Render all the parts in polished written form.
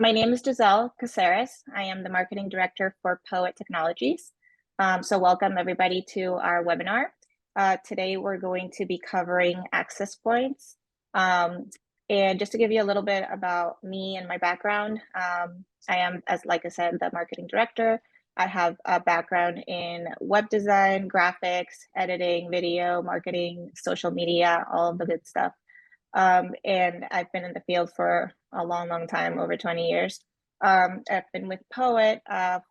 my name is Giselle Caceres. I am the marketing director for PoEWit Technologies. So welcome everybody to our webinar. Today we're going to be covering access points. And just to give you a little bit about me and my background, I am, like I said, the marketing director. I have a background in web design, graphics, editing, video, marketing, social media, all of the good stuff. And I've been in the field for a long time, over 20 years. I've been with PoEWit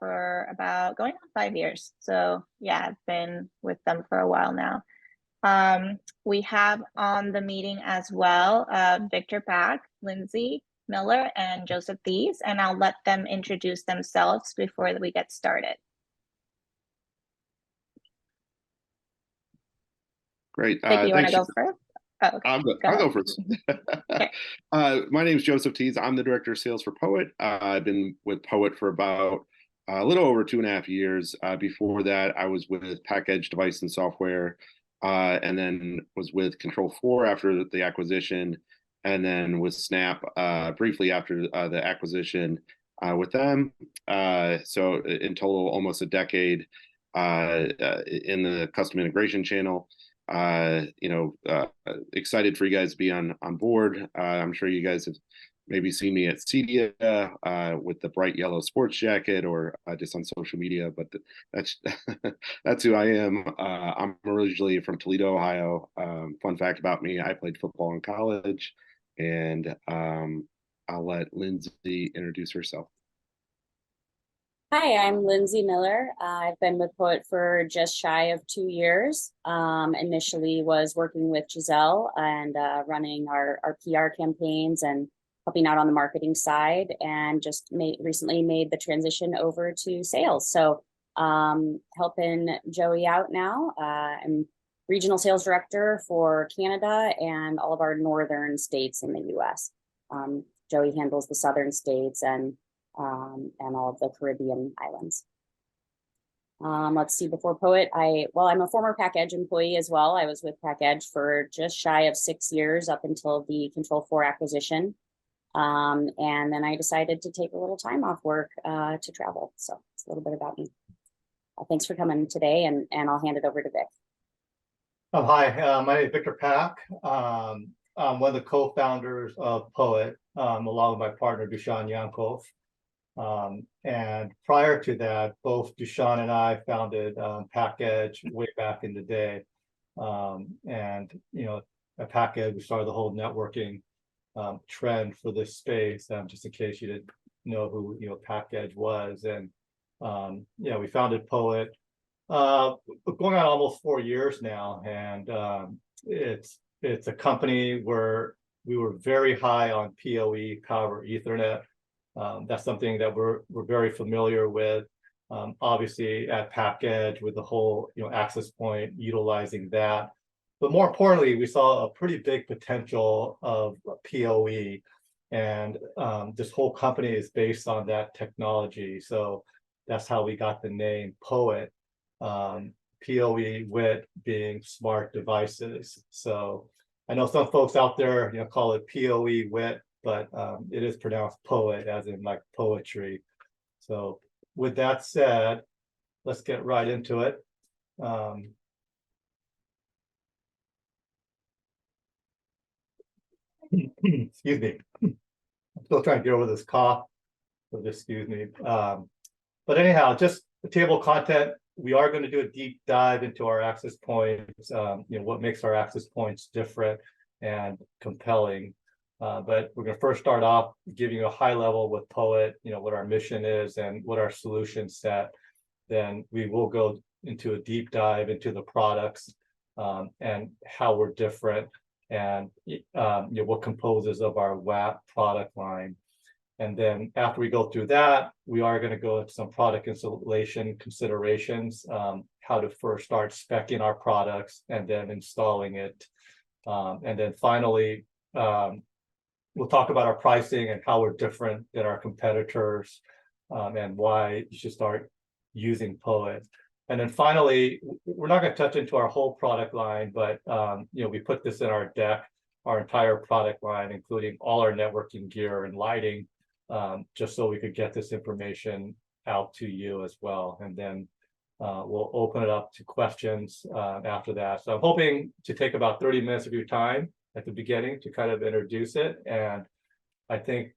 for about going on 5 years. So yeah, I've been with them for a while now. We have on the meeting as well, Victor Pak, Lindsay Miller, and Joseph Thies, and I'll let them introduce themselves before we get started. Great. Vic, you want to go first? Oh, okay. I'll go first. Okay. My name is Joseph Thies. I'm the director of sales for PoEWit. I've been with PoEWit for about a little over 2.5 years. Before that, I was with Package Device and Software, and then was with Control4 after the acquisition, and then with Snap briefly after the acquisition with them. So in total, almost a decade in the custom integration channel. Excited for you guys to be on board. I'm sure you guys have maybe seen me at CEDIA with the bright yellow sports jacket or just on social media, but that's that's who I am. I'm originally from Toledo, Ohio. Fun fact about me, I played football in college, and I'll let Lindsay introduce herself. Hi, I'm Lindsay Miller. I've been with PoEWit for just shy of 2 years. Initially was working with Giselle and running our PR campaigns and helping out on the marketing side, and just recently made the transition over to sales. So helping Joey out now. I'm regional sales director for Canada and all of our northern states in the US. Joey handles the southern states and all of the Caribbean islands. Let's see, before PoEWit, I'm a former PackEdge employee as well. I was with PackEdge for just shy of 6 years up until the Control4 acquisition. And then I decided to take a little time off work to travel. So it's a little bit about me. Thanks for coming today, and I'll hand it over to Vic. Hi, my name is Victor Pak. I'm one of the co-founders of PoEWit, along with my partner, Dusan Yankov. And prior to that, both Dusan and I founded PackEdge way back in the day. And, at PackEdge, we started the whole networking trend for this space, just in case you didn't know who, PackEdge was. And, we founded PoEWit going on almost 4 years now. And it's a company where we were very high on PoE, Power Ethernet. That's something that we're very familiar with. Obviously at PackEdge with the whole access point, utilizing that. But more importantly, we saw a pretty big potential of PoE, and this whole company is based on that technology. So that's how we got the name PoEWit. PoEWit being smart devices. So I know some folks out there call it PoEWit, but it is pronounced PoET, as in like poetry. So with that said, let's get right into it. Excuse me. I'm still trying to get over this cough, so just excuse me. But anyhow, just the table of content. We are going to do a deep dive into our access points, what makes our access points different and compelling. But we're going to first start off giving you a high level with PoEWit, what our mission is and what our solution set. Then we will go into a deep dive into the products and how we're different, and what composes of our WAP product line. And then after we go through that, we are going to go into some product installation considerations, how to first start speccing our products and then installing it. And then finally, we'll talk about our pricing and how we're different than our competitors, and why you should start using PoEWit. And then finally, we're not going to touch into our whole product line, but we put this in our deck, our entire product line, including all our networking gear and lighting, just so we could get this information out to you as well. And then we'll open it up to questions after that. So I'm hoping to take about 30 minutes of your time at the beginning to kind of introduce it. And I think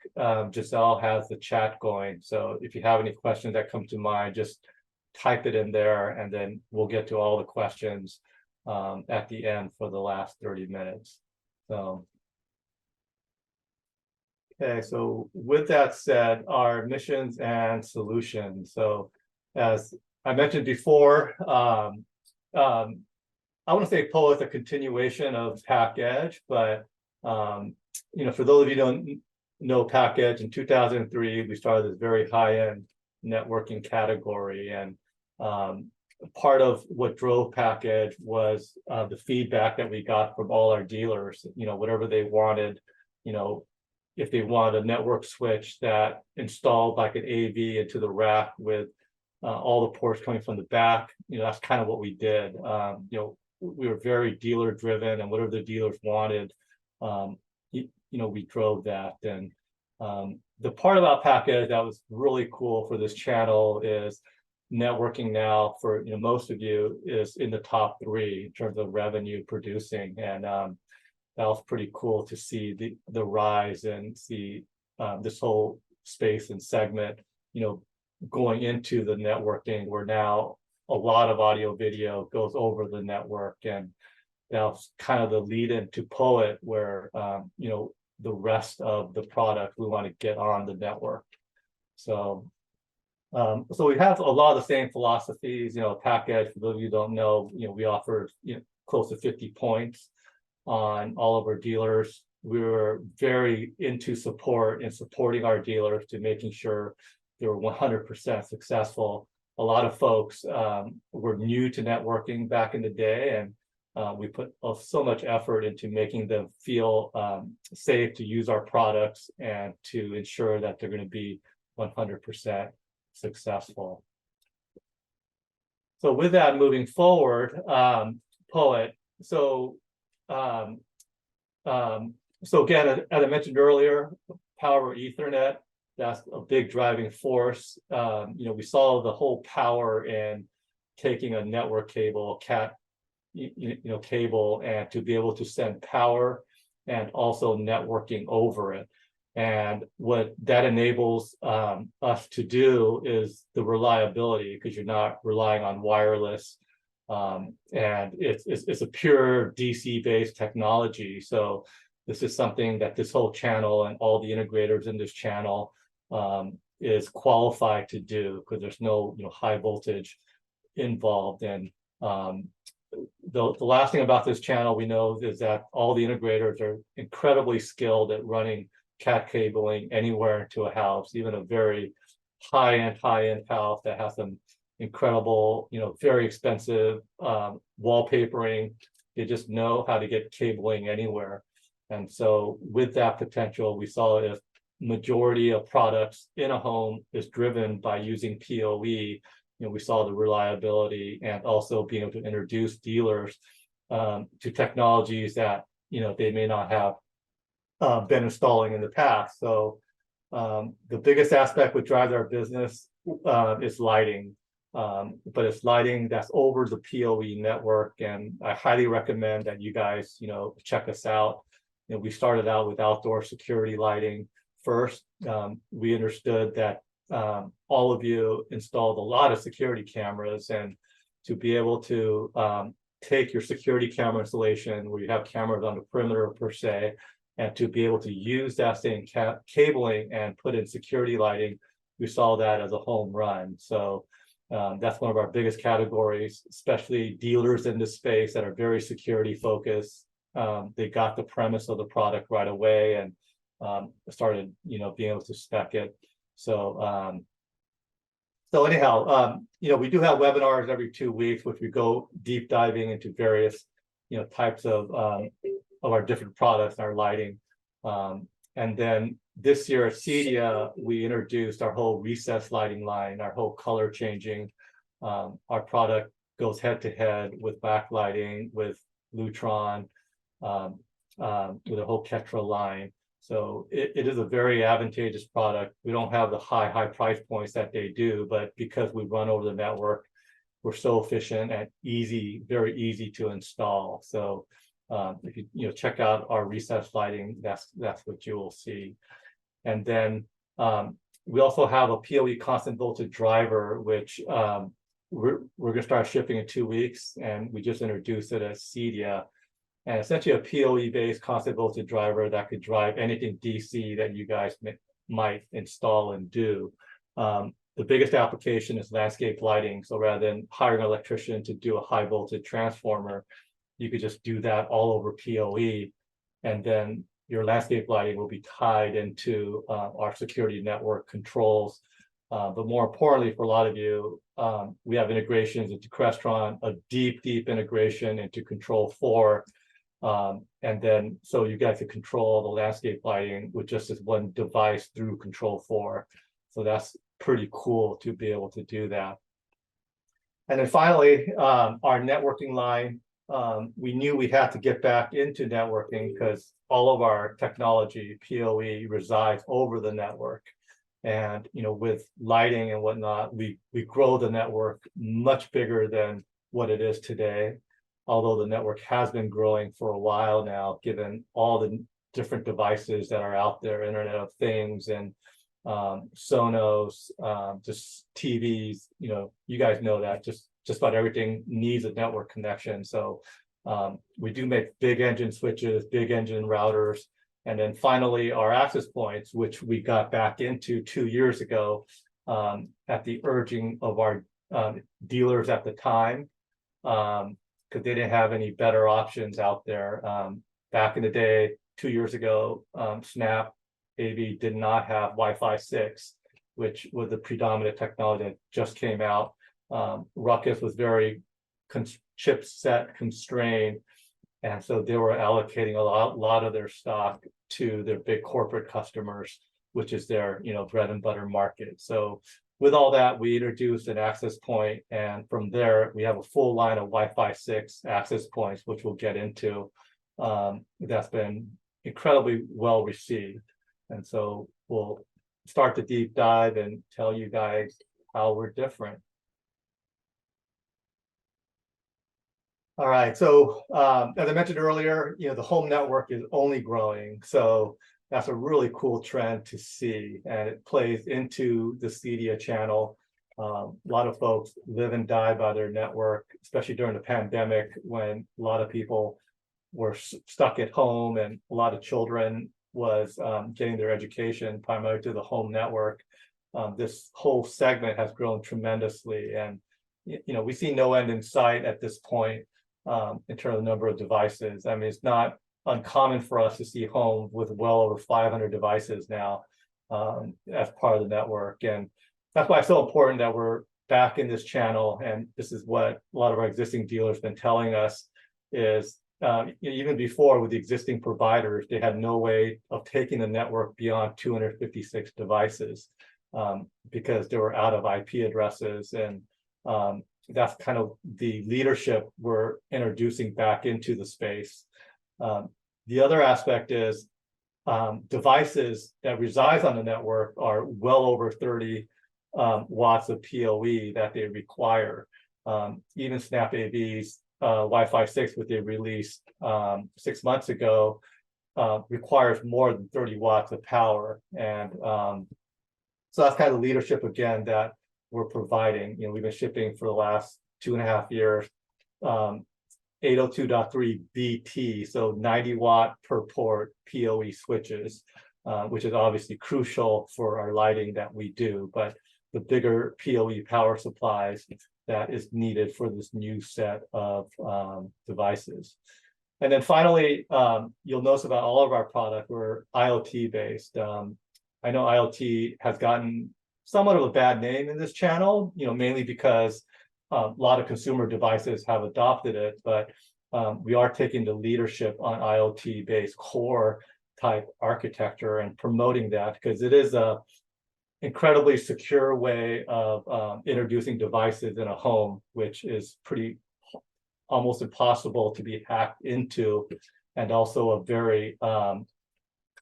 Giselle has the chat going. So if you have any questions that come to mind, just type it in there, and then we'll get to all the questions at the end for the last 30 minutes. So, okay, so with that said, our missions and solutions. So as I mentioned before, I want to say PoEWit is a continuation of PackEdge, but for those of you who don't know PackEdge, in 2003, we started this very high-end networking category, and part of what drove PackEdge was the feedback that we got from all our dealers. Whatever they wanted, if they wanted a network switch that installed like an AV into the rack with all the ports coming from the back, that's kind of what we did. We were very dealer driven, and whatever the dealers wanted, we drove that. And the part about PackEdge that was really cool for this channel is networking now for most of you is in the top 3 in terms of revenue producing, and that was pretty cool to see the rise and see this whole space and segment going into the networking, where now a lot of audio video goes over the network. And that's kind of the lead into PoEWit, where the rest of the product we want to get on the network. So we have a lot of the same philosophies. PackEdge, for those of you who don't know, we offer close to 50 points on all of our dealers. We were very into support and supporting our dealers to making sure they were 100% successful. A lot of folks were new to networking back in the day, and we put so much effort into making them feel safe to use our products and to ensure that they're going to be 100% successful. So with that, moving forward, PoEWit. So again, as I mentioned earlier, Power Ethernet, that's a big driving force. We saw the whole power in taking a network cable, Cat cable, and to be able to send power and also networking over it. And what that enables us to do is the reliability, because you're not relying on wireless, and it's a pure DC-based technology. So this is something that this whole channel and all the integrators in this channel is qualified to do, because there's no high voltage involved. And the last thing about this channel we know is that all the integrators are incredibly skilled at running Cat cabling anywhere into a house, even a very high-end house that has some incredible, very expensive wallpapering. They just know how to get cabling anywhere. And so with that potential, we saw if majority of products in a home is driven by using PoE, we saw the reliability and also being able to introduce dealers to technologies that they may not have been installing in the past. So the biggest aspect which drives our business is lighting, but it's lighting that's over the PoE network. And I highly recommend that you guys check us out. We started out with outdoor security lighting first. We understood that all of you installed a lot of security cameras, and to be able to take your security camera installation where you have cameras on the perimeter per se, and to be able to use that same cabling and put in security lighting, we saw that as a home run. So that's one of our biggest categories, especially dealers in this space that are very security focused. They got the premise of the product right away and started, being able to spec it. So anyhow, we do have webinars every 2 weeks, which we go deep diving into various, types of our different products, our lighting. And then this year at CEDIA, we introduced our whole recessed lighting line, our whole color changing. Our product goes head to head with backlighting, with Lutron, with a whole Ketra line. So it is a very advantageous product. We don't have the high price points that they do, but because we run over the network, we're so efficient and easy, very easy to install. So if you check out our recessed lighting, that's what you will see. And then we also have a PoE constant voltage driver, which we're going to start shipping in 2 weeks, and we just introduced it as Cedia. And essentially a PoE-based constant voltage driver that could drive anything DC that you guys might install and do. The biggest application is landscape lighting. So rather than hiring an electrician to do a high voltage transformer, you could just do that all over PoE. And then your landscape lighting will be tied into our security network controls. But more importantly, for a lot of you, we have integrations into Crestron, a deep integration into Control 4. And then so you guys can control the landscape lighting with just this one device through Control 4. So that's pretty cool to be able to do that. And then finally, our networking line, we knew we had to get back into networking because all of our technology, PoE, resides over the network. And with lighting and whatnot, we grow the network much bigger than what it is today. Although the network has been growing for a while now, given all the different devices that are out there, Internet of Things and Sonos, just TVs, you guys know that just about everything needs a network connection. So we do make big engine switches, big engine routers, and then finally our access points, which we got back into 2 years ago at the urging of our dealers at the time, because they didn't have any better options out there. Back in the day, 2 years ago, Snap AV did not have Wi-Fi 6, which was the predominant technology that just came out. Ruckus was very chipset constrained, and so they were allocating a lot of their stock to their big corporate customers, which is their bread and butter market. So with all that, we introduced an access point, and from there we have a full line of Wi-Fi 6 access points, which we'll get into. That's been incredibly well received, and so we'll start the deep dive and tell you guys how we're different. All right, so as I mentioned earlier, the home network is only growing, so that's a really cool trend to see, and it plays into the Cedia channel. A lot of folks live and die by their network, especially during the pandemic when a lot of people were stuck at home and a lot of children was getting their education primarily through the home network. This whole segment has grown tremendously, and we see no end in sight at this point in terms of the number of devices. I mean, it's not uncommon for us to see homes with well over 500 devices now as part of the network. And that's why it's so important that we're back in this channel. And this is what a lot of our existing dealers have been telling us is even before with the existing providers, they had no way of taking the network beyond 256 devices because they were out of IP addresses. And that's kind of the leadership we're introducing back into the space. The other aspect is devices that reside on the network are well over 30 watts of PoE that they require. Even Snap AV's Wi-Fi 6, which they released 6 months ago, requires more than 30 watts of power. And so that's kind of the leadership, again, that we're providing. We've been shipping for the last 2.5 years 802.3 BT, so 90 watt per port PoE switches, which is obviously crucial for our lighting that we do, but the bigger PoE power supplies that is needed for this new set of devices. And then finally, you'll notice about all of our product, we're IoT based. I know IoT has gotten somewhat of a bad name in this channel, mainly because a lot of consumer devices have adopted it, but we are taking the leadership on IoT-based core type architecture and promoting that because it is a incredibly secure way of introducing devices in a home, which is pretty almost impossible to be hacked into, and also a very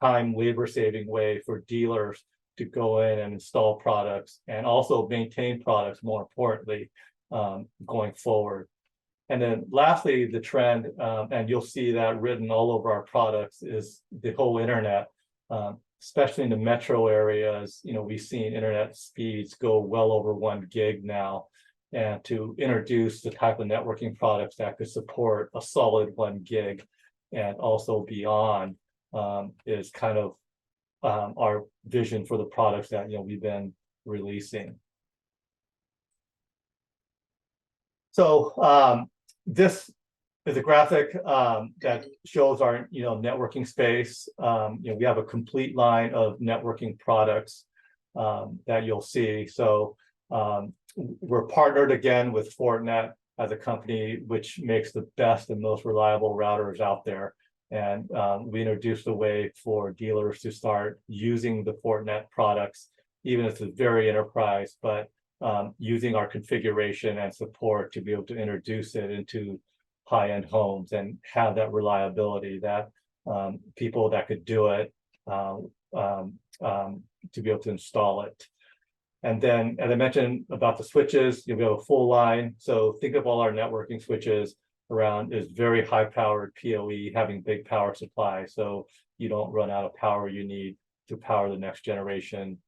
time labor saving way for dealers to go in and install products and also maintain products, more importantly, going forward. And then lastly, the trend, and you'll see that written all over our products, is the whole internet, especially in the metro areas. We've seen internet speeds go well over 1 gig now. And to introduce the type of networking products that could support a solid 1 gig and also beyond is kind of our vision for the products that we've been releasing. So this is a graphic that shows our networking space. We have a complete line of networking products that you'll see. So we're partnered again with Fortinet as a company which makes the best and most reliable routers out there. And we introduced a way for dealers to start using the Fortinet products, even if it's very enterprise, but using our configuration and support to be able to introduce it into high-end homes and have that reliability that people that could do it to be able to install it. And then, as I mentioned about the switches, we have a full line. So think of all our networking switches around is very high-powered PoE, having big power supply, so you don't run out of power you need to power the next generation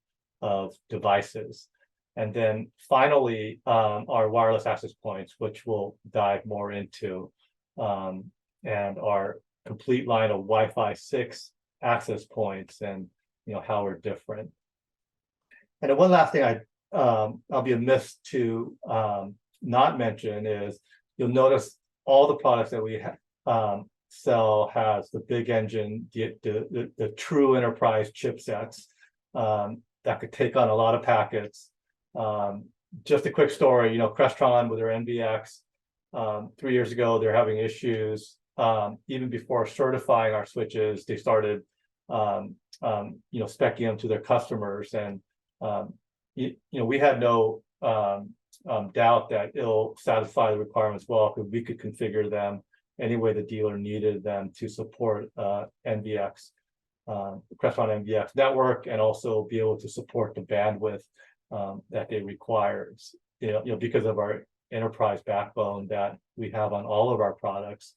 of devices. And then finally, our wireless access points, which we'll dive more into, and our complete line of Wi-Fi 6 access points and how we're different. And then one last thing I'll be amiss to not mention is you'll notice all the products that we sell has the big engine, the true enterprise chipsets that could take on a lot of packets. Just a quick story, Crestron with their NVX, 3 years ago, they're having issues. Even before certifying our switches, they started, speccing them to their customers. And, we had no doubt that it'll satisfy the requirements well, because we could configure them any way the dealer needed them to support NVX, Crestron NVX network, and also be able to support the bandwidth that they required, because of our enterprise backbone that we have on all of our products.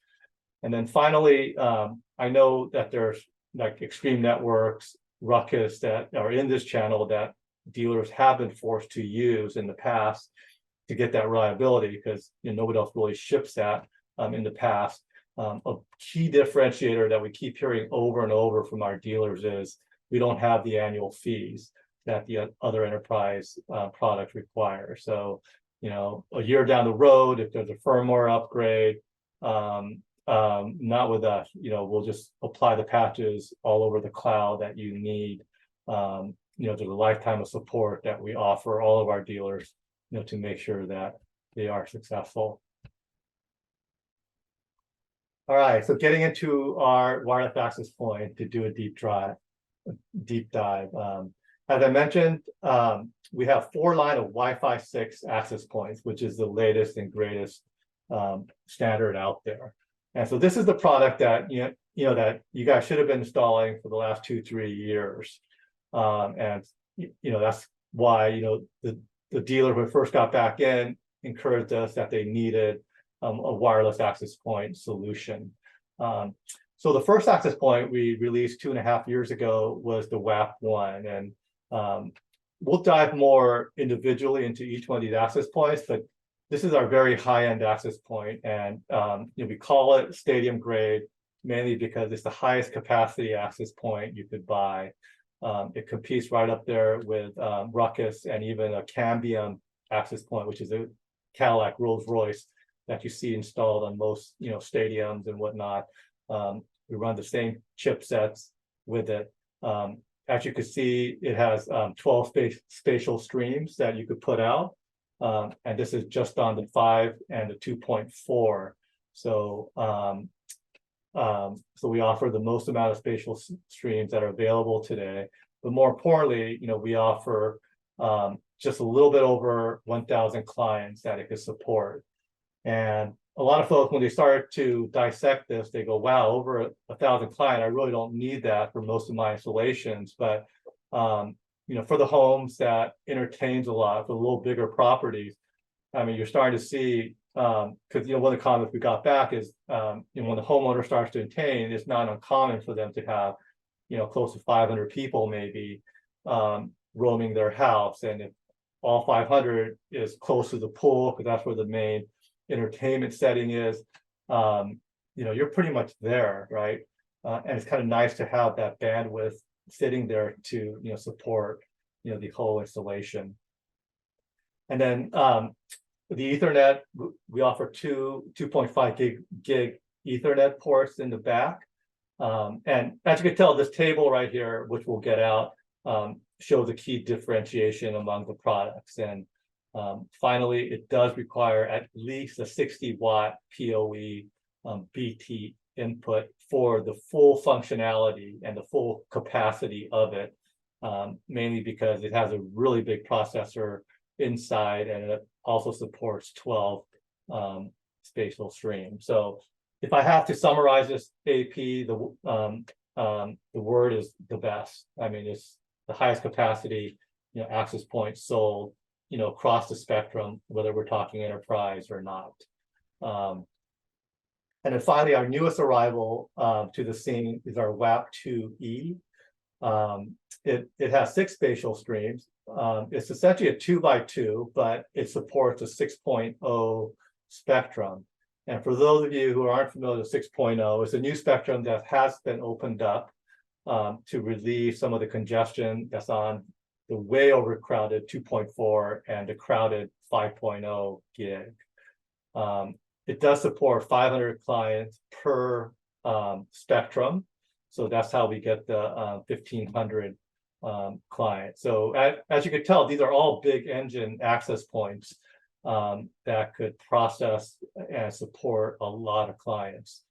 And then finally, I know that there's like Extreme Networks, Ruckus that are in this channel that dealers have been forced to use in the past to get that reliability, because nobody else really ships that in the past. A key differentiator that we keep hearing over and over from our dealers is we don't have the annual fees that the other enterprise products require. So, a year down the road, if there's a firmware upgrade, not with us, we'll just apply the patches all over the cloud that you need. There's a lifetime of support that we offer all of our dealers, to make sure that they are successful. All right, so getting into our wireless access point to do a deep dive. As I mentioned, we have 4 line of Wi-Fi 6 access points, which is the latest and greatest standard out there. And so this is the product that that you guys should have been installing for the last 2-3 years. And that's why the dealer who first got back in encouraged us that they needed a wireless access point solution. So the first access point we released 2.5 years ago was the WAP1, and we'll dive more individually into each one of these access points, but this is our very high-end access point, and we call it stadium grade mainly because it's the highest capacity access point you could buy. It competes right up there with Ruckus and even a Cambium access point, which is a Cadillac Rolls-Royce that you see installed on most stadiums and whatnot. We run the same chipsets with it. As you can see, it has 12 spatial streams that you could put out. And this is just on the 5 and the 2.4. So so we offer the most amount of spatial streams that are available today. But more importantly, we offer just a little bit over 1,000 clients that it could support. And a lot of folks, when they start to dissect this, they go, wow, over 1,000 clients, I really don't need that for most of my installations. But for the homes that entertains a lot, for the little bigger properties, I mean, you're starting to see, because one of the comments we got back is, when the homeowner starts to entertain, it's not uncommon for them to have, close to 500 people maybe roaming their house, and if all 500 is close to the pool, because that's where the main entertainment setting is, you're pretty much there, right? And it's kind of nice to have that bandwidth sitting there to support the whole installation. And then the Ethernet, we offer 2.5 gig Ethernet ports in the back. And as you can tell, this table right here, which we'll get out, shows the key differentiation among the products. And finally, it does require at least a 60-watt PoE BT input for the full functionality and the full capacity of it, mainly because it has a really big processor inside, and it also supports 12 spatial streams. So if I have to summarize this AP, the word is the best. I mean, it's the highest capacity access points sold across the spectrum, whether we're talking enterprise or not. And then finally, our newest arrival to the scene is our WAP2E. It has 6 spatial streams. It's essentially a 2x2, but it supports a 6.0 spectrum. And for those of you who aren't familiar with 6.0, it's a new spectrum that has been opened up to relieve some of the congestion that's on the way overcrowded 2.4 and the crowded 5.0 gig. It does support 500 clients per spectrum. So that's how we get the 1,500 clients. So as you can tell, these are all big engine access points that could process and support a lot of clients.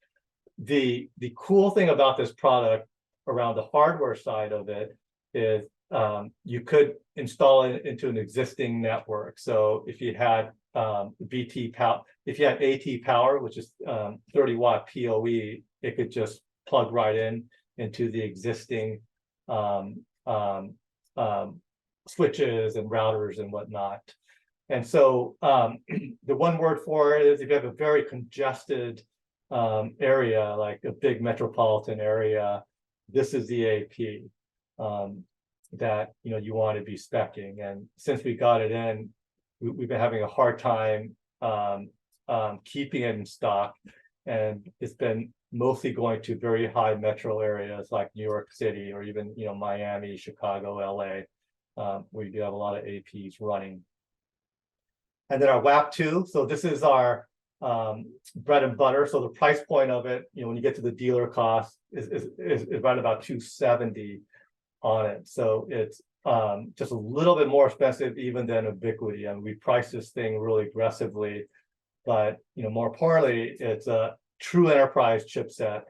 The cool thing about this product around the hardware side of it is you could install it into an existing network. So if you had BT power, if you had AT power, which is 30-watt PoE, it could just plug right into the existing switches and routers and whatnot. And so the one word for it is, if you have a very congested area, like a big metropolitan area, this is the AP that you want to be speccing. And since we got it in, we've been having a hard time keeping it in stock, and it's been mostly going to very high metro areas like New York City, or even Miami, Chicago, LA, where you do have a lot of APs running. And then our WAP2, so this is our bread and butter. So the price point of it, when you get to the dealer cost, is right about $270 on it. So it's just a little bit more expensive even than Ubiquiti. And we priced this thing really aggressively, but more importantly, it's a true enterprise chipset.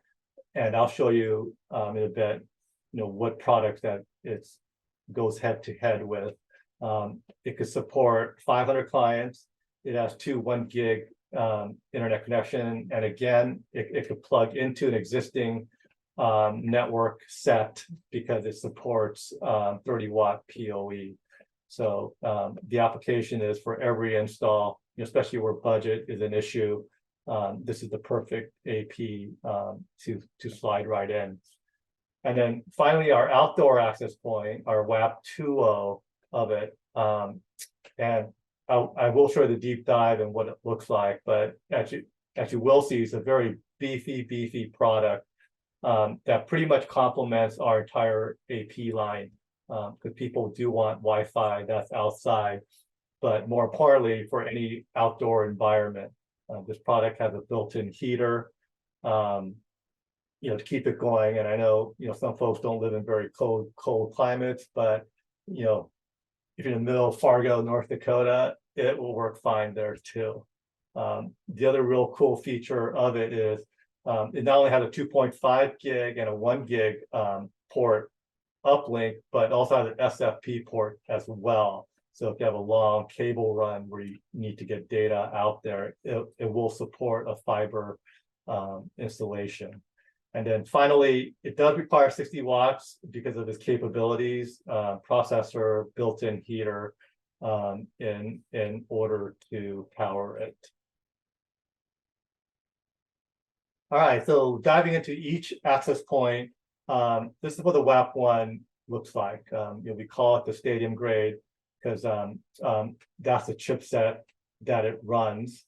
And I'll show you in a bit, what products that it goes head to head with. It could support 500 clients. It has 2 1 gig internet connection, and again, it could plug into an existing network set because it supports 30-watt PoE. So the application is for every install, especially where budget is an issue. This is the perfect AP to slide right in. And then finally, our outdoor access point, our WAP2O of it. And I will show you the deep dive and what it looks like, but as you will see, it's a very beefy product that pretty much complements our entire AP line, because people do want Wi-Fi that's outside, but more importantly, for any outdoor environment. This product has a built-in heater, to keep it going. And I know, some folks don't live in very cold climates, but if you're in the middle of Fargo, North Dakota, it will work fine there too. The other real cool feature of it is it not only has a 2.5 gig and a 1 gig port uplink, but also has an SFP port as well. So if you have a long cable run where you need to get data out there, it will support a fiber installation. And then finally, it does require 60 watts because of its capabilities, processor, built-in heater, in order to power it. All right, so diving into each access point, this is what the WAP1 looks like. We call it the stadium grade because that's the chipset that it runs.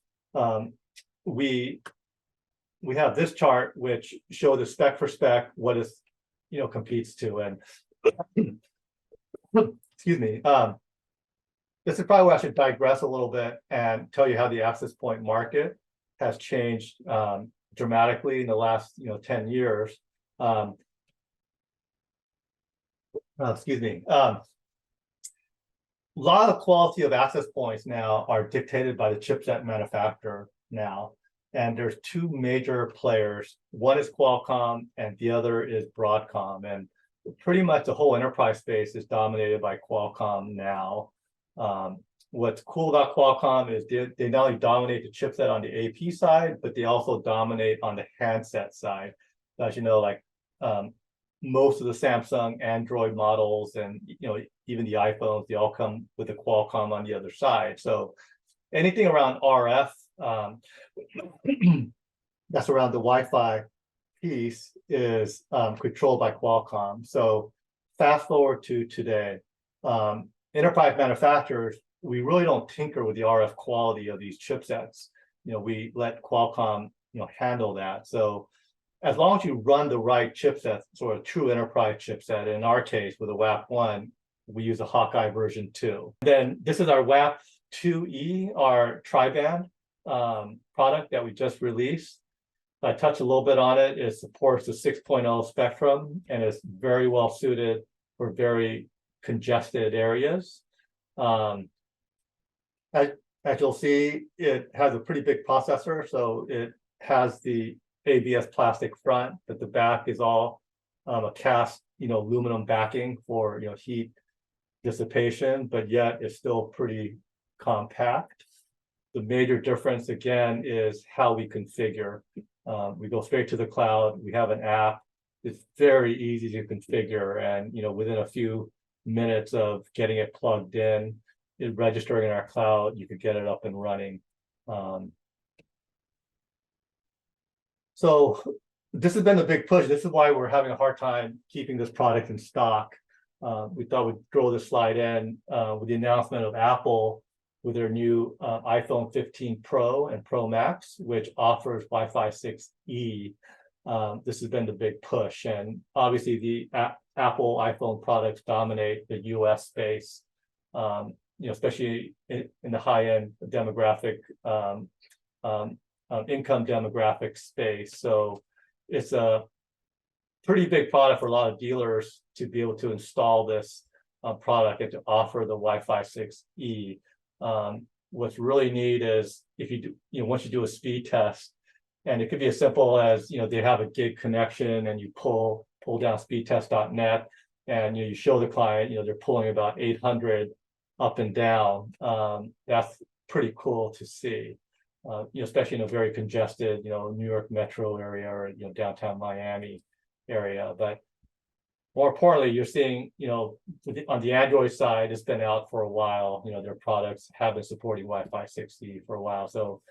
We have this chart which shows the spec for spec what it competes to, and excuse me. This is probably where I should digress a little bit and tell you how the access point market has changed dramatically in the last 10 years. Excuse me. A lot of quality of access points now are dictated by the chipset manufacturer now. And there's two major players. One is Qualcomm and the other is Broadcom. And pretty much the whole enterprise space is dominated by Qualcomm now. What's cool about Qualcomm is they not only dominate the chipset on the AP side, but they also dominate on the handset side. As you know, like most of the Samsung Android models and even the iPhones, they all come with the Qualcomm on the other side. So anything around RF that's around the Wi-Fi piece is controlled by Qualcomm. So fast forward to today, enterprise manufacturers, we really don't tinker with the RF quality of these chipsets. We let Qualcomm handle that. So as long as you run the right chipset, sort of true enterprise chipset, in our case with a WAP1, we use a Hawkeye version 2. Then this is our WAP2E, our tri-band product that we just released. I touched a little bit on it. It supports the 6.0 spectrum and is very well suited for very congested areas. As you'll see, it has a pretty big processor, so it has the ABS plastic front, but the back is all a cast, aluminum backing for heat dissipation, but yet it's still pretty compact. The major difference again is how we configure. We go straight to the cloud. We have an app. It's very easy to configure, and within a few minutes of getting it plugged in, registering in our cloud, you could get it up and running. So this has been a big push. This is why we're having a hard time keeping this product in stock. We thought we'd throw this slide in with the announcement of Apple with their new iPhone 15 Pro and Pro Max, which offers Wi-Fi 6E. This has been the big push. And obviously the Apple iPhone products dominate the US space, especially in the high-end demographic, income demographic space. So it's a pretty big product for a lot of dealers to be able to install this product and to offer the Wi-Fi 6E. What's really neat is if you do, once you do a speed test, and it could be as simple as they have a gig connection and you pull down speedtest.net and you show the client they're pulling about 800 up and down. That's pretty cool to see, especially in a very congested New York metro area or downtown Miami area. But more importantly, you're seeing on the Android side, it's been out for a while. Their products have been supporting Wi-Fi 6E for a while. So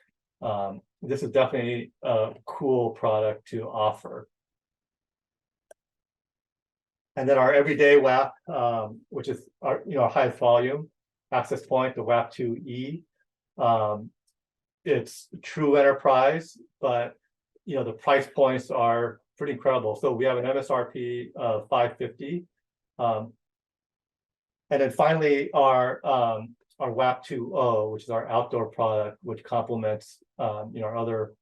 this is definitely a cool product to offer. And then our everyday WAP, which is our highest volume access point, the WAP2E. It's true enterprise, but the price points are pretty incredible. So we have an MSRP of $550, and then finally our WAP2O, which is our outdoor product, which complements our other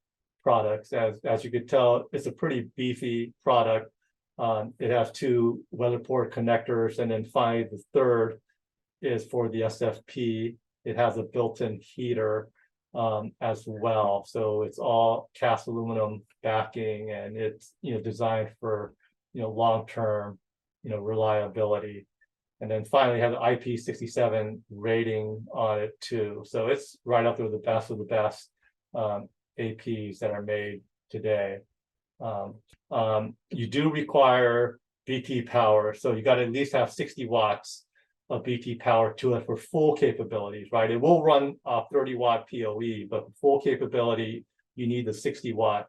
products. As you could tell, it's a pretty beefy product. It has two weatherport connectors, and then finally the third is for the SFP. It has a built-in heater as well. So it's all cast aluminum backing, and it's designed for long-term reliability. And then finally have the IP67 rating on it too. So it's right up there with the best of the best APs that are made today. You do require BT power, so you got to at least have 60 watts of BT power to it for full capabilities, right? It will run 30 watt PoE, but for full capability, you need the 60 watt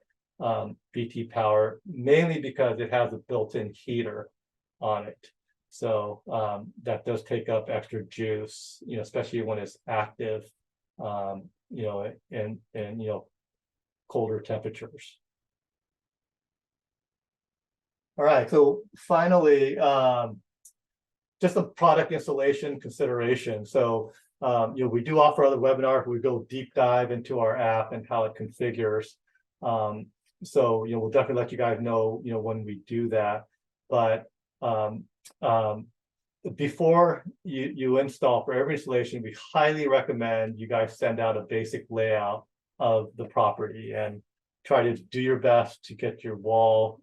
BT power, mainly because it has a built-in heater on it. So that does take up extra juice, you know, especially when it's active, you know, and you know, colder temperatures. All right, so finally, just a product installation consideration. So you know, we do offer other webinars where we go deep dive into our app and how it configures. So you know, we'll definitely let you guys know, you know, when we do that. But before you install, for every installation, we highly recommend you guys send out a basic layout of the property and try to do your best to get your wall,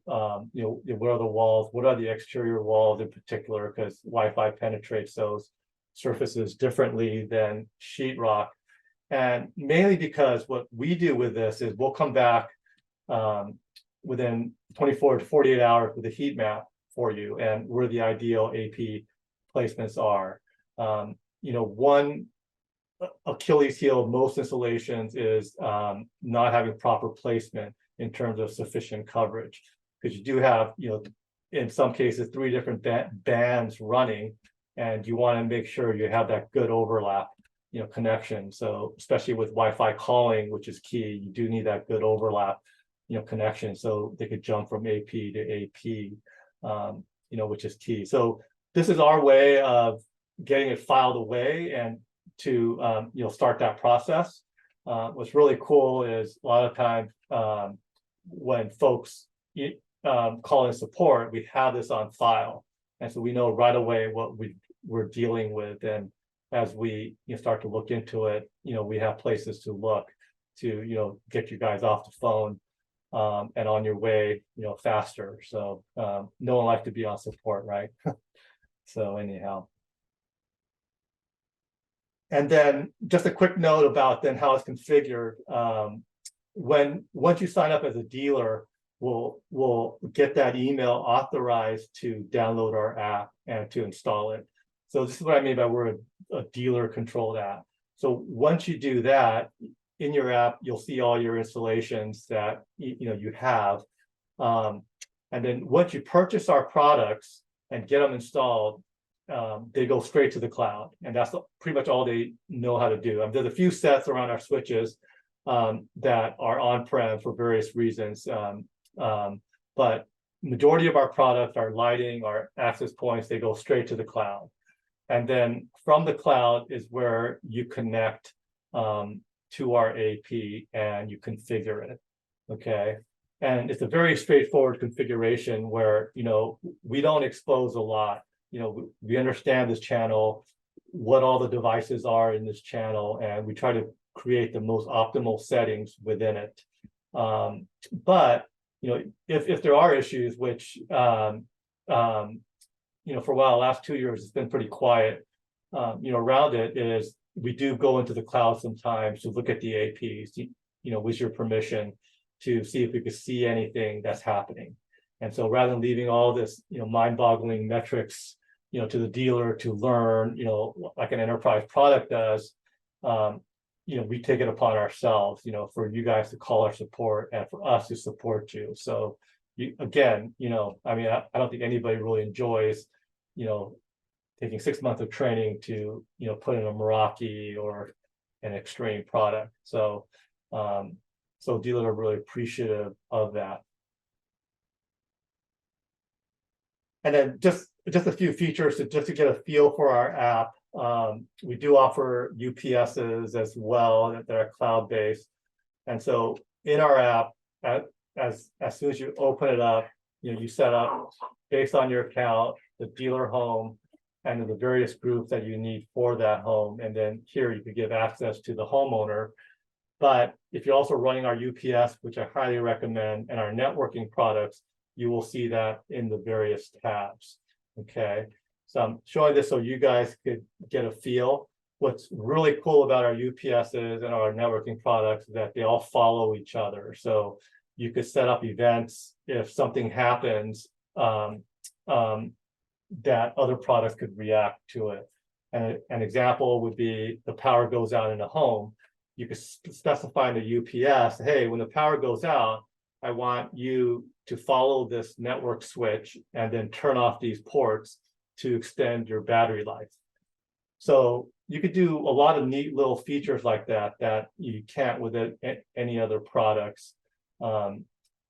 you know, what are the walls, what are the exterior walls in particular, because Wi-Fi penetrates those surfaces differently than sheetrock. And mainly because what we do with this is we'll come back within 24 to 48 hours with a heat map for you and where the ideal AP placements are. You know, one Achilles heel of most installations is not having proper placement in terms of sufficient coverage, because you do have, you know, in some cases 3 different bands running, and you want to make sure you have that good overlap, you know, connection. So especially with Wi-Fi calling, which is key, you do need that good overlap, you know, connection, so they could jump from AP to AP, you know, which is key. So this is our way of getting it filed away and to you know, start that process. What's really cool is a lot of times when folks call in support, we have this on file, and so we know right away what we're dealing with. And as we, you know, start to look into it, you know, we have places to look to, you know, get you guys off the phone and on your way, you know, faster. So no one likes to be on support, right? So anyhow. And then just a quick note about then how it's configured. Once you sign up as a dealer, we'll get that email authorized to download our app and to install it. So this is what I mean by we're a dealer controlled app. So once you do that, in your app, you'll see all your installations that you know you have. And then once you purchase our products and get them installed, they go straight to the cloud, and that's pretty much all they know how to do. There's a few sets around our switches that are on-prem for various reasons, but majority of our products, our lighting, our access points, they go straight to the cloud. And then from the cloud is where you connect to our AP and you configure it, okay? And it's a very straightforward configuration where, you know, we don't expose a lot. You know, we understand this channel, what all the devices are in this channel, and we try to create the most optimal settings within it. But, you know, if there are issues, which, you know, for a while, last 2 years, it's been pretty quiet, you know, around it is we do go into the cloud sometimes to look at the APs, you know, with your permission to see if we could see anything that's happening. And so rather than leaving all this, you know, mind-boggling metrics, you know, to the dealer to learn, you know, like an enterprise product does, you know, we take it upon ourselves, you know, for you guys to call our support and for us to support you. So you, again, you know, I mean, I don't think anybody really enjoys, you know, taking 6 months of training to, you know, put in a Meraki or an Extreme product. So, so dealers are really appreciative of that. And then just a few features just to get a feel for our app. We do offer UPSs as well that are cloud-based. And so in our app, as soon as you open it up, you know, you set up based on your account, the dealer home, and the various groups that you need for that home. And then here you could give access to the homeowner. But if you're also running our UPS, which I highly recommend, and our networking products, you will see that in the various tabs, okay? So I'm showing this so you guys could get a feel. What's really cool about our UPSs and our networking products is that they all follow each other. So you could set up events if something happens that other products could react to it. And an example would be the power goes out in a home. You could specify in the UPS, hey, when the power goes out, I want you to follow this network switch and then turn off these ports to extend your battery life. So you could do a lot of neat little features like that that you can't with any other products that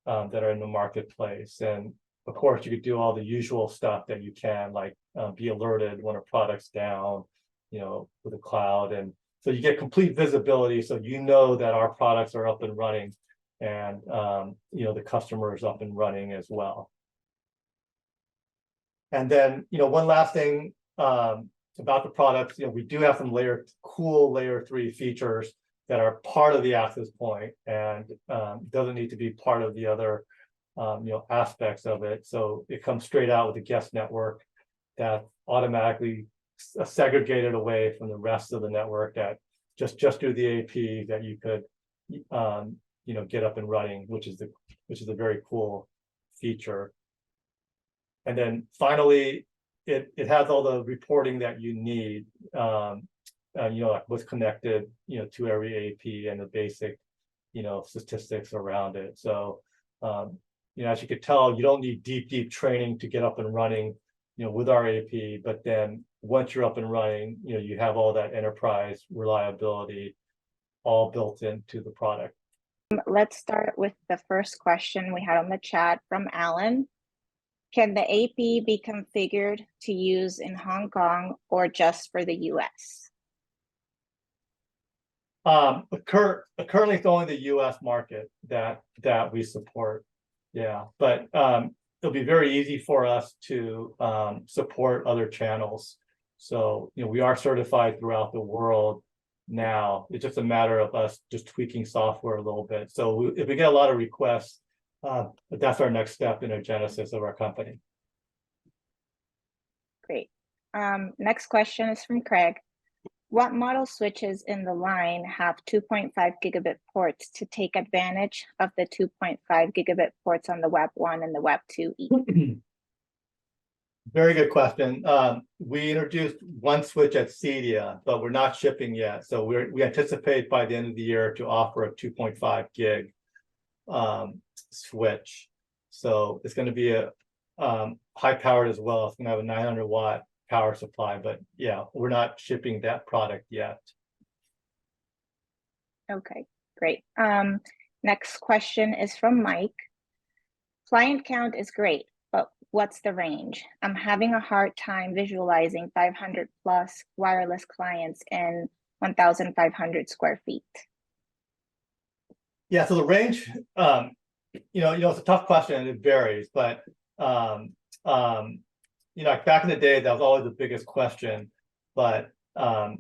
are in the marketplace. And of course, you could do all the usual stuff that you can, like be alerted when a product's down, with the cloud. And so you get complete visibility, so you know that our products are up and running, and the customer is up and running as well. And then one last thing about the products, we do have some cool layer 3 features that are part of the access point, and doesn't need to be part of the other aspects of it. So it comes straight out with the guest network that automatically segregated away from the rest of the network, that just through the AP that you could get up and running, which is a very cool feature. And then finally, it has all the reporting that you need, like what's connected to every AP, and the basic statistics around it. So as you could tell, you don't need deep training to get up and running with our AP, but then once you're up and running, you have all that enterprise reliability all built into the product. Let's start with the first question we had on the chat from Alan. Can the AP be configured to use in Hong Kong or just for the US? Currently it's only the US market that we support. Yeah, but it'll be very easy for us to support other channels. So we are certified throughout the world now. It's just a matter of us just tweaking software a little bit. So if we get a lot of requests, but that's our next step in the genesis of our company. Great. Next question is from Craig. What model switches in the line have 2.5 gigabit ports to take advantage of the 2.5 gigabit ports on the Web 1 and the Web 2E? Very good question. We introduced one switch at CEDIA, but we're not shipping yet. So we anticipate by the end of the year to offer a 2.5 gig switch. So it's going to be a high powered as well. It's going to have a 900 watt power supply, but yeah, we're not shipping that product yet. Okay, great. Next question is from Mike. Client count is great, but what's the range? I'm having a hard time visualizing 500 plus wireless clients in 1,500 square feet. Yeah, so the range, it's a tough question and it varies, but back in the day, that was always the biggest question. But where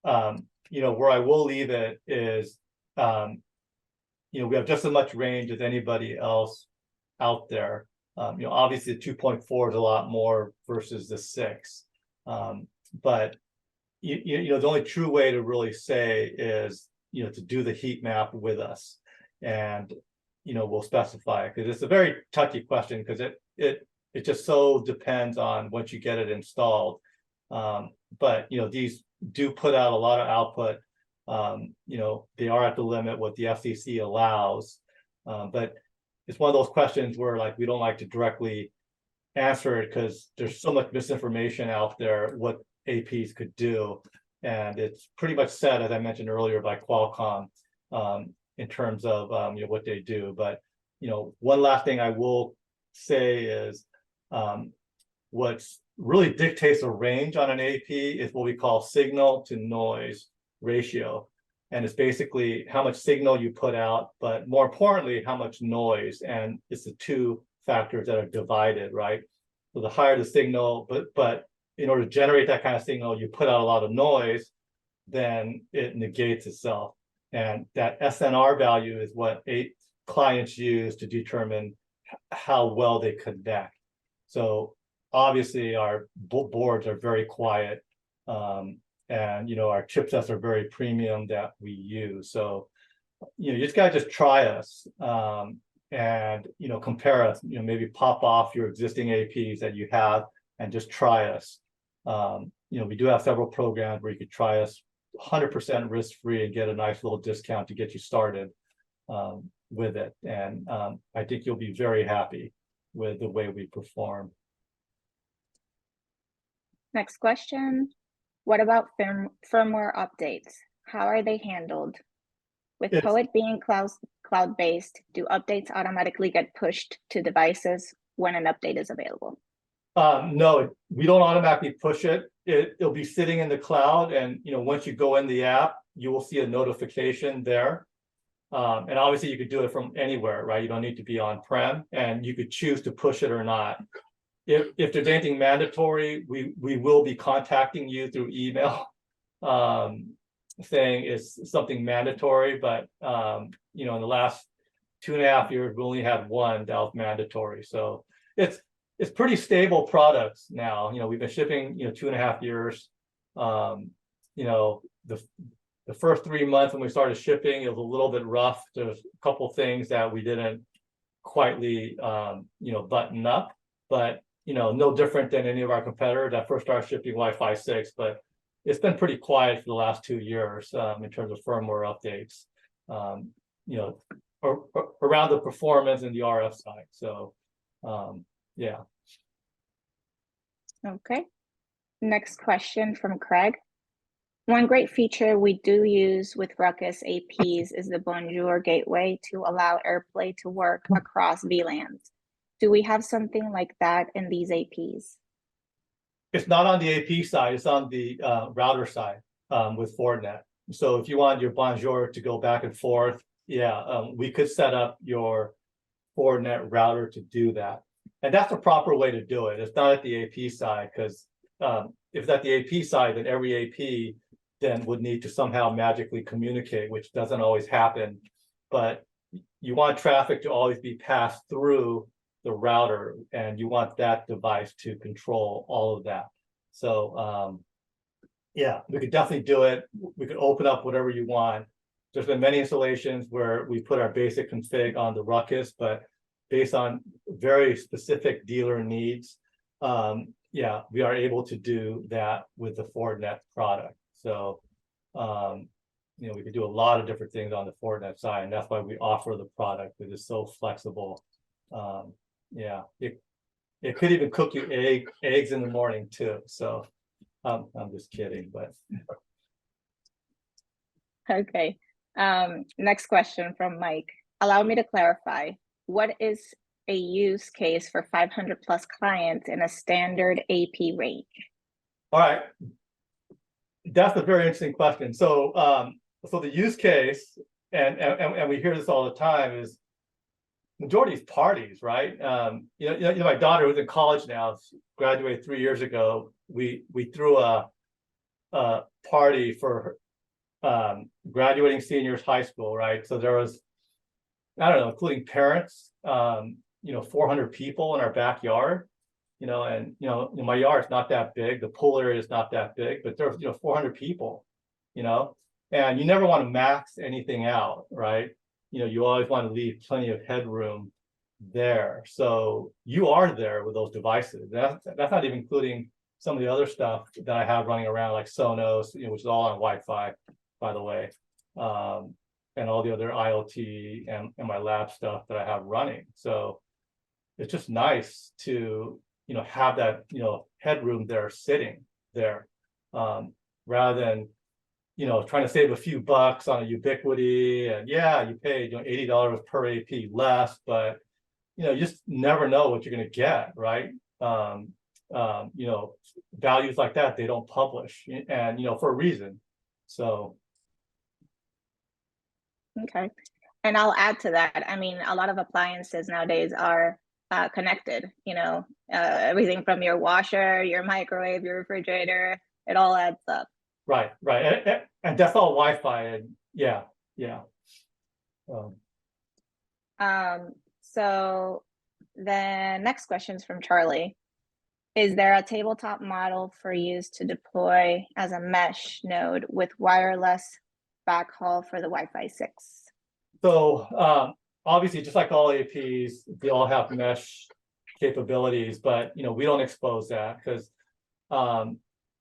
I will leave it is, we have just as much range as anybody else out there. Obviously the 2.4 is a lot more versus the 6. But the only true way to really say is, to do the heat map with us, and we'll specify it, because it's a very touchy question, because it just so depends on once you get it installed. But these do put out a lot of output. They are at the limit what the FCC allows, but it's one of those questions where we don't like to directly answer it, because there's so much misinformation out there what APs could do, and it's pretty much set, as I mentioned earlier, by Qualcomm in terms of what they do. But one last thing I will say is, what's really dictates a range on an AP is what we call signal to noise ratio. And it's basically how much signal you put out, but more importantly, how much noise. And it's the two factors that are divided, right? So the higher the signal, but in order to generate that kind of signal, you put out a lot of noise, then it negates itself. And that SNR value is what clients use to determine how well they connect. So obviously our boards are very quiet. And our chipsets are very premium that we use. So you just gotta just try us, and compare us, maybe pop off your existing APs that you have and just try us. We do have several programs where you could try us 100% risk-free and get a nice little discount to get you started with it. And I think you'll be very happy with the way we perform. Next question. What about firmware updates? How are they handled? With PoEWit being cloud-based, do updates automatically get pushed to devices when an update is available? No, we don't automatically push it. It'll be sitting in the cloud, and once you go in the app, you will see a notification there. And obviously you could do it from anywhere, right? You don't need to be on-prem, and you could choose to push it or not. If there's anything mandatory, we will be contacting you through email, saying it's something mandatory. But in the last 2.5 years, we only had one that was mandatory. So it's pretty stable products now. We've been shipping 2.5 years. The first 3 months when we started shipping, it was a little bit rough. There's a couple things that we didn't quietly button up, but no different than any of our competitors that first started shipping Wi-Fi 6. But it's been pretty quiet for the last 2 years in terms of firmware updates, around the performance and the RF side. So yeah. Okay. Next question from Craig. One great feature we do use with Ruckus APs is the Bonjour gateway to allow AirPlay to work across VLANs. Do we have something like that in these APs? It's not on the AP side, it's on the router side with Fortinet. So if you want your Bonjour to go back and forth, we could set up your Fortinet router to do that. And that's the proper way to do it. It's not at the AP side, because if it's at the AP side, then every AP then would need to somehow magically communicate, which doesn't always happen. But you want traffic to always be passed through the router, and you want that device to control all of that. So we could definitely do it. We could open up whatever you want. There's been many installations where we put our basic config on the Ruckus, but based on very specific dealer needs, we are able to do that with the Fortinet product. So we could do a lot of different things on the Fortinet side, and that's why we offer the product, because it's so flexible. It could even cook you eggs in the morning too. So I'm just kidding, but okay. Next question from Mike. Allow me to clarify. What is a use case for 500 plus clients in a standard AP range? All right, that's a very interesting question. So so the use case, and we hear this all the time, is majority is parties, right? My daughter, who's in college now, graduated 3 years ago. We threw a party for graduating seniors high school, right? So there was, I don't know, including parents, 400 people in our backyard, and my yard's not that big. The pool area is not that big, but there's 400 people, and you never want to max anything out, right? You always want to leave plenty of headroom there. So you are there with those devices. That's not even including some of the other stuff that I have running around, like Sonos, which is all on Wi-Fi, by the way, and all the other IoT and my lab stuff that I have running. So it's just nice to have that headroom there sitting there, rather than trying to save a few bucks on a Ubiquity, and you pay $80 per AP less, but you just never know what you're going to get, right? Values like that, they don't publish, and for a reason. So okay, and I'll add to that. I mean, a lot of appliances nowadays are connected. Everything from your washer, your microwave, your refrigerator, it all adds up. Right, and that's all Wi-Fi, and So the next question is from Charlie. Is there a tabletop model for use to deploy as a mesh node with wireless backhaul for the Wi-Fi 6? So obviously, just like all APs, they all have mesh capabilities, but we don't expose that because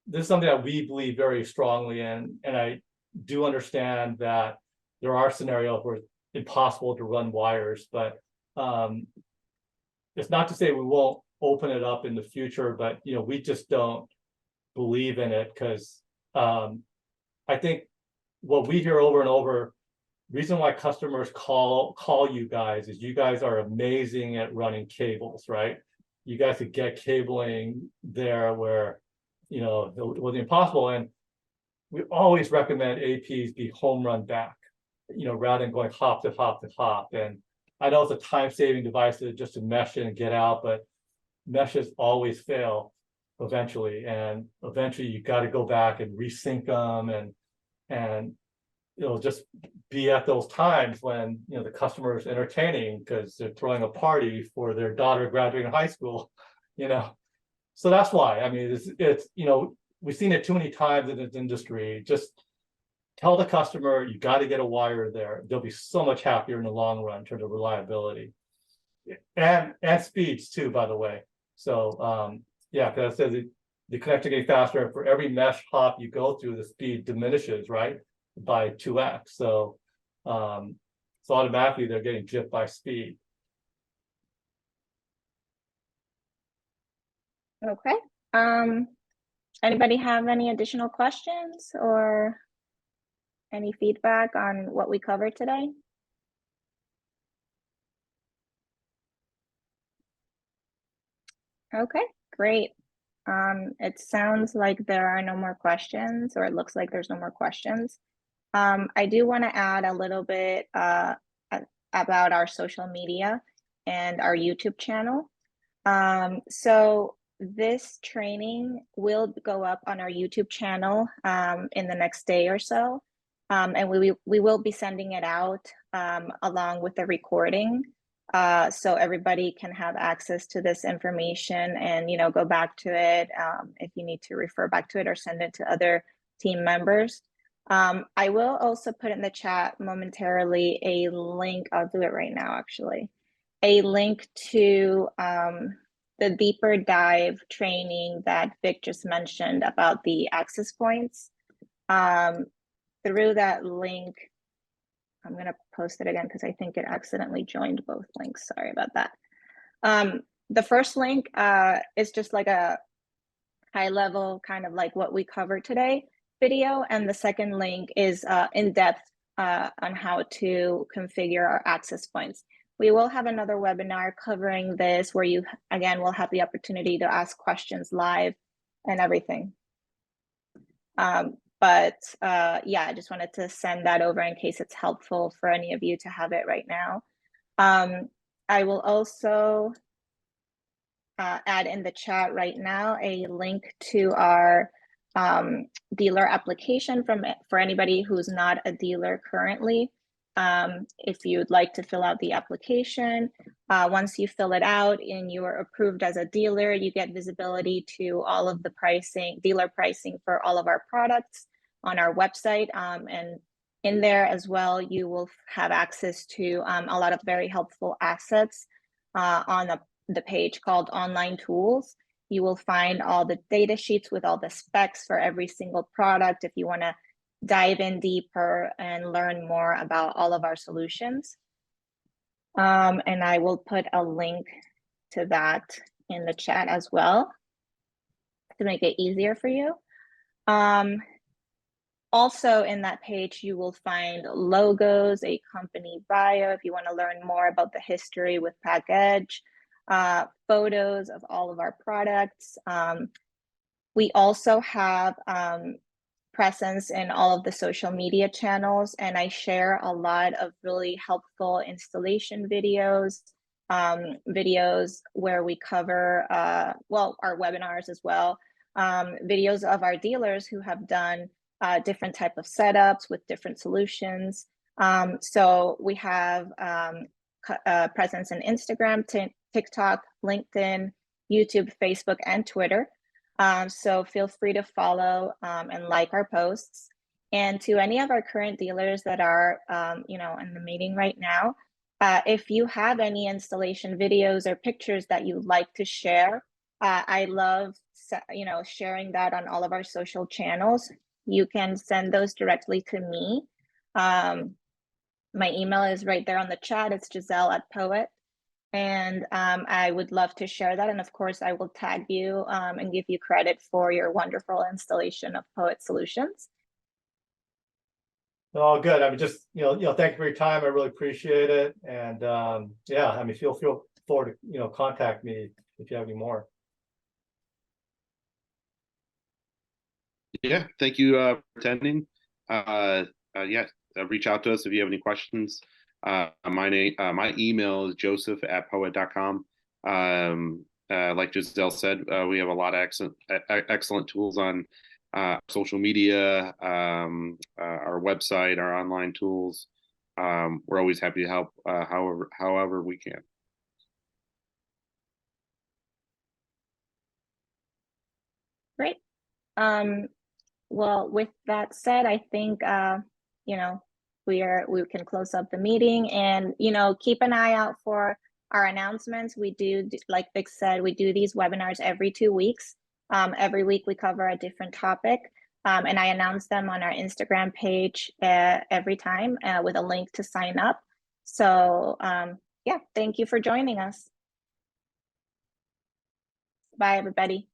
this is something that we believe very strongly in, and I do understand that there are scenarios where it's impossible to run wires, but it's not to say we won't open it up in the future, but we just don't believe in it because I think what we hear over and over, reason why customers call you guys is you guys are amazing at running cables, right? You guys could get cabling there where it was impossible, and we always recommend APs be home run back, rather than going hop to hop to hop. And I know it's a time-saving device just to mesh in and get out, but meshes always fail eventually, and eventually you got to go back and resync them, and it'll just be at those times when the customer is entertaining because they're throwing a party for their daughter graduating high school, so that's why. I mean, it's we've seen it too many times in this industry. Just tell the customer you got to get a wire there. They'll be so much happier in the long run in terms of reliability and speeds too, by the way. So yeah, because I said the connector getting faster, and for every mesh hop you go through, the speed diminishes, right, by 2x. So so automatically they're getting gypped by speed. Okay. Anybody have any additional questions or any feedback on what we covered today? Okay, great. It sounds like there are no more questions, or it looks like there's no more questions. I do want to add a little bit about our social media and our YouTube channel. So this training will go up on our YouTube channel in the next day or so. And we will be sending it out along with the recording. So everybody can have access to this information and go back to it if you need to refer back to it or send it to other team members. I will also put in the chat momentarily a link. I'll do it right now, actually. A link to the deeper dive training that Vic just mentioned about the access points. Through that link, I'm going to post it again because I think it accidentally joined both links. Sorry about that. The first link is just like a high level, kind of like what we covered today video. And the second link is in depth on how to configure our access points. We will have another webinar covering this where you, again, will have the opportunity to ask questions live and everything. But yeah, I just wanted to send that over in case it's helpful for any of you to have it right now. I will also add in the chat right now a link to our dealer application for anybody who's not a dealer currently. If you'd like to fill out the application, once you fill it out and you are approved as a dealer, you get visibility to all of the pricing, dealer pricing for all of our products on our website. And in there as well, you will have access to a lot of very helpful assets on the page called Online Tools. You will find all the data sheets with all the specs for every single product if you want to dive in deeper and learn more about all of our solutions. And I will put a link to that in the chat as well to make it easier for you. Also in that page, you will find logos, a company bio if you want to learn more about the history with PoEWit, photos of all of our products. We also have presence in all of the social media channels, and I share a lot of really helpful installation videos, videos where we cover, well, our webinars as well, videos of our dealers who have done different type of setups with different solutions. So we have presence in Instagram, TikTok, LinkedIn, YouTube, Facebook, and Twitter. So feel free to follow and like our posts. And to any of our current dealers that are, in the meeting right now, if you have any installation videos or pictures that you'd like to share, I love, sharing that on all of our social channels. You can send those directly to me. My email is right there on the chat. It's Giselle@PoEWit. And I would love to share that. And of course, I will tag you and give you credit for your wonderful installation of PoEWit solutions. Oh, good. I mean, just, thank you for your time. I really appreciate it. And yeah, I mean, feel forward to, contact me if you have any more. Yeah, thank you for attending. Reach out to us if you have any questions. My email is joseph@poet.com. Like Giselle said, we have a lot of excellent tools on social media, our website, our online tools. We're always happy to help however we can. Great. Well, with that said, I think we can close up the meeting, and keep an eye out for our announcements. We do, like Vic said, we do these webinars every 2 weeks. Every week we cover a different topic, and I announce them on our Instagram page every time with a link to sign up. So yeah, thank you for joining us. Bye, everybody.